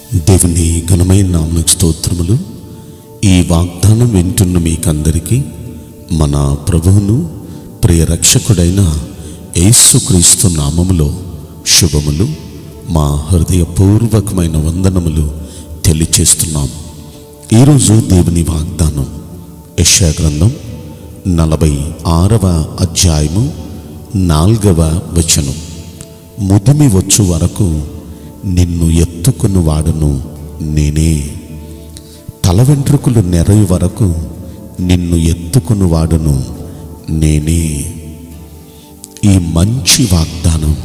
దేవుని ఘనమైన నామమునకు స్తోత్రములు. ఈ వాగ్దానం వింటున్న మీకందరికీ మన ప్రభువును ప్రియ రక్షకుడైన యేసుక్రీస్తు నామములో శుభములు, మా హృదయపూర్వకమైన వందనములు తెలియచేస్తున్నాం. ఈరోజు దేవుని వాగ్దానం యెషయా గ్రంథం 46వ అధ్యాయము 4వ వచనం. ముదిమి వచ్చు వరకు నిన్ను ఎత్తుకుని వాడును నేనే, తల వెంట్రుకలు నెరయి వరకు నిన్ను ఎత్తుకుని వాడును నేనే. ఈ మంచి వాగ్దానం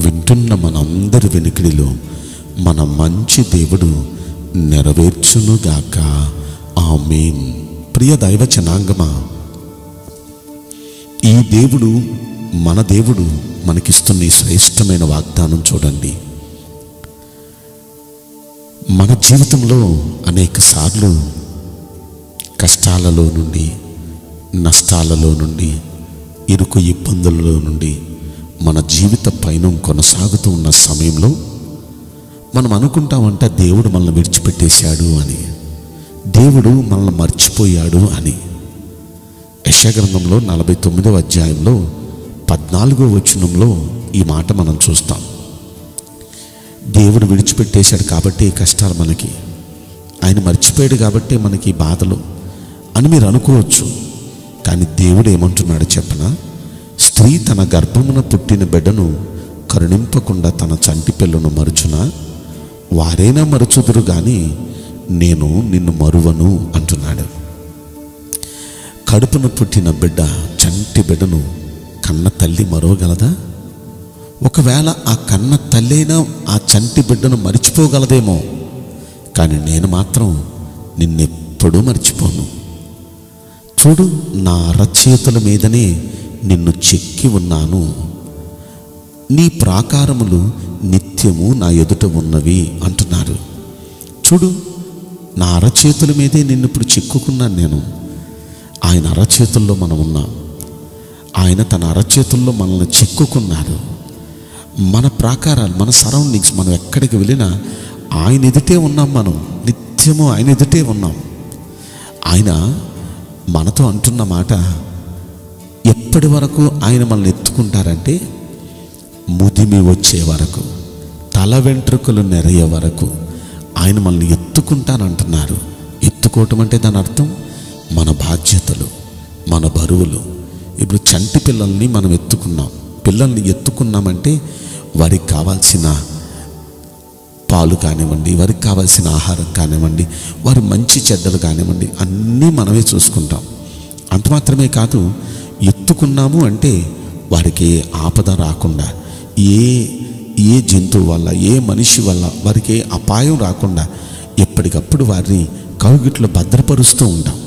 వింటున్న మనందరి వెనుకడిలో మన మంచి దేవుడు నెరవేర్చునుగాక. ఆమేన్. ప్రియ దైవ జనాంగమా, ఈ దేవుడు మన దేవుడు మనకిస్తున్న ఈ శ్రేష్టమైన వాగ్దానం చూడండి. మన జీవితంలో అనేక సార్లు కష్టాలలో నుండి, నష్టాలలో నుండి, ఇరుకు ఇబ్బందులలో నుండి మన జీవిత పయనం కొనసాగుతూ ఉన్న సమయంలో మనం అనుకుంటామంట దేవుడు మనల్ని విడిచిపెట్టేశాడు అని, దేవుడు మనల్ని మర్చిపోయాడు అని. యెషయా గ్రంథంలో 49వ అధ్యాయంలో 14వ వచనంలో ఈ మాట మనం చూస్తాం. దేవుడు విడిచిపెట్టేశాడు కాబట్టి కష్టాలు మనకి, ఆయన మర్చిపోయాడు కాబట్టి మనకి బాధలు అని మీరు అనుకోవచ్చు. కానీ దేవుడు ఏమంటున్నాడు చెప్పనా? స్త్రీ తన గర్భమున పుట్టిన బిడ్డను కరుణింపకుండా తన చంటి పిల్లను మరుచునా? వారైనా మరుచుదురు కానీ నేను నిన్ను మరువను అంటున్నాడు. కడుపున పుట్టిన బిడ్డ, చంటి బిడ్డను కన్న తల్లి మరవగలదా? ఒకవేళ ఆ కన్న తల్లైనా ఆ చంటి బిడ్డను మర్చిపోగలదేమో, కానీ నేను మాత్రం నిన్నెప్పుడూ మర్చిపోను. చూడు, నా అరచేతుల మీదనే నిన్ను చెక్కి ఉన్నాను, నీ ప్రాకారములు నిత్యము నా ఎదుట ఉన్నవి అంటున్నారు. చూడు, నా అరచేతుల మీదే నిన్ను ఇప్పుడు చెక్కుకున్నాను నేను. ఆయన అరచేతుల్లో మనం ఉన్నాం. ఆయన తన అరచేతుల్లో మనల్ని చెక్కుకున్నారు. మన ప్రాకారాలు, మన సరౌండింగ్స్, మనం ఎక్కడికి వెళ్ళినా ఆయన ఎదుటే ఉన్నాం. మనం నిత్యము ఆయన ఎదుటే ఉన్నాం. ఆయన మనతో అంటున్న మాట, ఎప్పటి వరకు ఆయన మనల్ని ఎత్తుకుంటారంటే ముదిమి వచ్చే వరకు, తల వెంట్రుకలు నెరయ్యే వరకు ఆయన మనల్ని ఎత్తుకుంటానంటున్నారు. ఎత్తుకోవటం అంటే దాని అర్థం మన బాధ్యతలు, మన బరువులు. ఇప్పుడు చంటి పిల్లల్ని మనం ఎత్తుకున్నాం. పిల్లల్ని ఎత్తుకున్నామంటే వారికి కావాల్సిన పాలు కానివ్వండి, వారికి కావాల్సిన ఆహారం కానివ్వండి, వారి మంచి చెడ్డలు కానివ్వండి, అన్నీ మనమే చూసుకుంటాం. అంత మాత్రమే కాదు, ఎత్తుకున్నాము అంటే వారికి ఆపద రాకుండా, ఏ జంతువు వల్ల, ఏ మనిషి వల్ల వారికి అపాయం రాకుండా ఎప్పటికప్పుడు వారిని కౌగిట్లో భద్రపరుస్తూ ఉంటాం.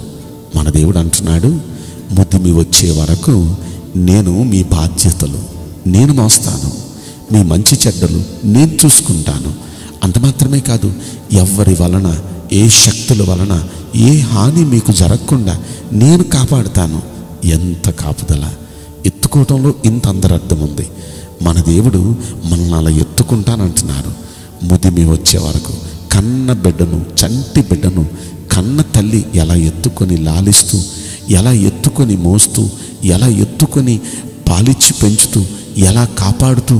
మన దేవుడు అంటున్నాడు, ముదిమి వచ్చే వరకు నేను మీ బాధ్యతలు నేను మోస్తాను, మీ మంచి చెడ్డలు నేను చూసుకుంటాను. అంత మాత్రమే కాదు, ఎవరి వలన, ఏ శక్తుల వలన ఏ హాని మీకు జరగకుండా నేను కాపాడుతాను. ఎంత కాపుదల! ఎత్తుకోవటంలో ఇంత అంతరార్థం ఉంది. మన దేవుడు మనల్ని అలా ఎత్తుకుంటానంటున్నారు. ముదిమి వచ్చే వరకు కన్న బిడ్డను, చంటి బిడ్డను కన్న తల్లి ఎలా ఎత్తుకొని లాలిస్తూ, ఎలా ఎత్తుకొని మోస్తూ, ఎలా ఎత్తుకొని పాలిచ్చి పెంచుతూ, ఎలా కాపాడుతూ,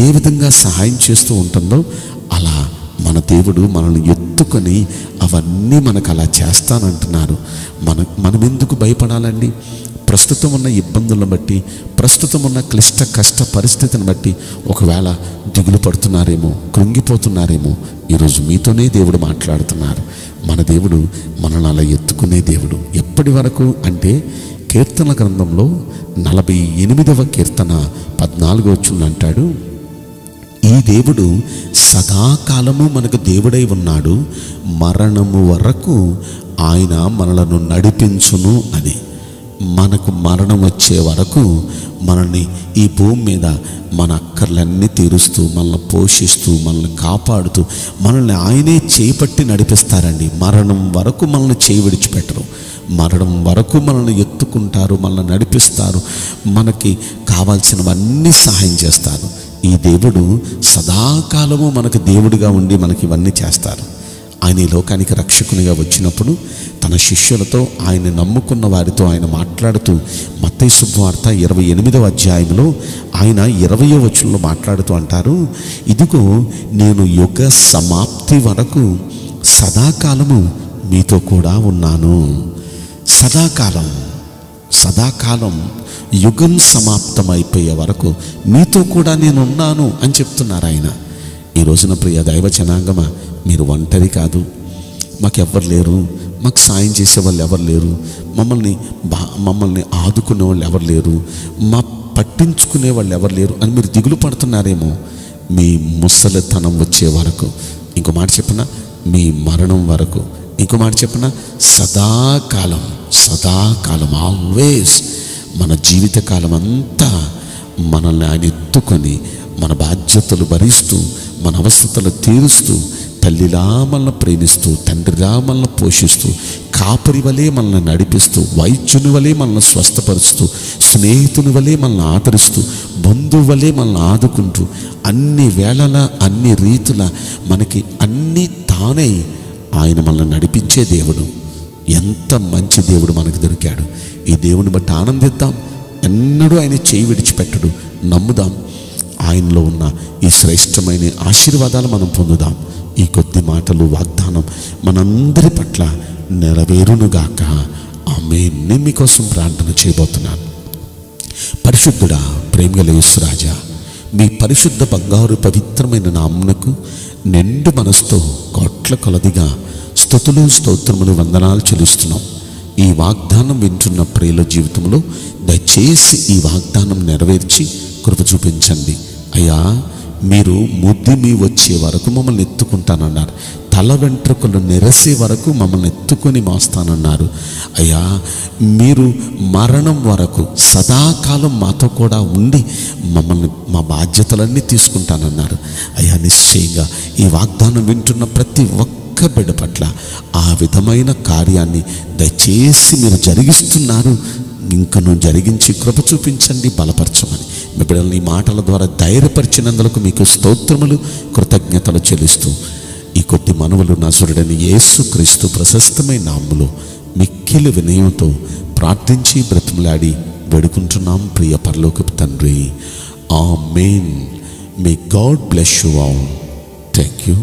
ఏ విధంగా సహాయం చేస్తూ ఉంటుందో అలా మన దేవుడు మనల్ని ఎత్తుకొని అవన్నీ మనకు అలా చేస్తానంటున్నారు. మనం ఎందుకు భయపడాలండి? ప్రస్తుతం ఉన్న ఇబ్బందులను బట్టి, ప్రస్తుతం ఉన్న క్లిష్ట కష్ట పరిస్థితిని బట్టి ఒకవేళ దిగులు పడుతున్నారేమో, కృంగిపోతున్నారేమో, ఈరోజు మీతోనే దేవుడు మాట్లాడుతున్నారు. మన దేవుడు మనల్ని అలా ఎత్తుకునే దేవుడు. ఎప్పటి వరకు అంటే కీర్తన గ్రంథంలో 48వ కీర్తన 14వ వచనం అంటాడు, ఈ దేవుడు సదాకాలము మనకు దేవుడై ఉన్నాడు, మరణము వరకు ఆయన మనలను నడిపించును అని. మనకు మరణం వచ్చే వరకు మనల్ని ఈ భూమి మీద మన అక్కర్లన్నీ తీరుస్తూ, మనల్ని పోషిస్తూ, మనల్ని కాపాడుతూ, మనల్ని ఆయనే చేపట్టి నడిపిస్తారండి. మరణం వరకు మనల్ని చేయి విడిచిపెట్టరు. మరణం వరకు మనల్ని ఎత్తుకుంటారు, మనల్ని నడిపిస్తారు, మనకి కావాల్సినవన్నీ సహాయం చేస్తారు. ఈ దేవుడు సదాకాలము మనకు దేవుడిగా ఉండి మనకి ఇవన్నీ చేస్తారు. ఆయన ఈ లోకానికి రక్షకునిగా వచ్చినప్పుడు తన శిష్యులతో, ఆయన నమ్ముకున్న వారితో ఆయన మాట్లాడుతూ మత్తయి శుభవార్త 28వ అధ్యాయంలో ఆయన 20వ వచనంలో మాట్లాడుతూ అంటారు, ఇదిగో నేను యుగ సమాప్తి వరకు సదాకాలము మీతో కూడా ఉన్నాను. సదాకాలం యుగం సమాప్తమైపోయే వరకు మీతో కూడా నేను ఉన్నాను అని చెప్తున్నారు ఆయన. ఈ రోజున ప్రియ దైవ జనాంగమా, మీరు ఒంటరి కాదు, మాకెవ్వరు లేరు, మాకు సాయం చేసే వాళ్ళు ఎవరు లేరు, మమ్మల్ని ఆదుకునే వాళ్ళు ఎవరు లేరు, పట్టించుకునే వాళ్ళు ఎవరు లేరు అని మీరు దిగులు పడుతున్నారేమో. మీ ముసలితనం వచ్చే వరకు, ఇంకో మాట చెప్పనా, మీ మరణం వరకు, ఇంకో మాట చెప్పనా, సదాకాలం ఆల్వేస్ మన జీవితకాలం అంతా మనల్ని ఆయన ఎత్తుకొని మన బాధ్యతలు భరిస్తూ మన అవసరతలు తీరుస్తూ తల్లిలా మనల్ని ప్రేమిస్తూ తండ్రిలా మనల్ని పోషిస్తూ కాపరి వలె మనల్ని నడిపిస్తూ వైద్యుని వలె మనల్ని స్వస్థపరుస్తూ స్నేహితుని వలె మనల్ని ఆదరిస్తూ బంధువు వలె మనల్ని ఆదుకుంటూ అన్ని వేళల అన్ని రీతుల మనకి అన్నీ తానే ఆయన మనల్ని నడిపించే దేవుడు. ఎంత మంచి దేవుడు మనకు దొరికాడు. ఈ దేవుని బట్టి ఆనందిద్దాం. ఎన్నడూ ఆయన చేయి విడిచిపెట్టడు. నమ్ముదాం. ఆయనలో ఉన్న ఈ శ్రేష్టమైన ఆశీర్వాదాలు మనం పొందుదాం. ఈ కొద్ది మాటలు వాగ్దానం మనందరి పట్ల నెరవేరునుగాక. ఆమేన్. నేను మీకోసం ప్రార్థన చేయబోతున్నాను. పరిశుద్ధుడా, ప్రేమగల యేసు రాజా, మీ పరిశుద్ధ బంగారు పవిత్రమైన నామమునకు నిండు మనసుతో కోట్ల కొలదిగా స్తుతులు స్తోత్రములు వందనాలు చెల్లిస్తున్నాం. ఈ వాగ్దానం వింటున్న ప్రియుల జీవితంలో దయచేసి ఈ వాగ్దానం నెరవేర్చి కృప చూపించండి అయ్యా. మీరు ముద్దిమి వచ్చే వరకు మమ్మల్ని ఎత్తుకుంటానన్నారు. తల వెంట్రుకలు నెరసే వరకు మమ్మల్ని ఎత్తుకొని మోస్తానన్నారు అయ్యా. మీరు మరణం వరకు సదాకాలం మాతో కూడా ఉండి మమ్మల్ని మా బాధ్యతలన్నీ తీసుకుంటానన్నారు అయ్యా. నిశ్చయంగా ఈ వాగ్దానం వింటున్న ప్రతి ఒక్క బిడ్డ పట్ల ఆ విధమైన కార్యాన్ని దయచేసి మీరు జరిగిస్తున్నారు. ఇంకను జరిగించి కృప చూపించండి, బలపరచమని మీ బిడ్డలని ఈ మాటల ద్వారా ధైర్యపరిచినందులకు మీకు స్తోత్రములు కృతజ్ఞతలు చెల్లిస్తూ ఈ కొద్ది మనవులు నజరుడైన యేసుక్రీస్తు ప్రశస్తమైన నామములో మిక్కిలి వినయంతో ప్రార్థించి బ్రతిమలాడి వేడుకుంటున్నాం ప్రియ పరలోకపు తండ్రి. Amen. May God bless you all. Thank you.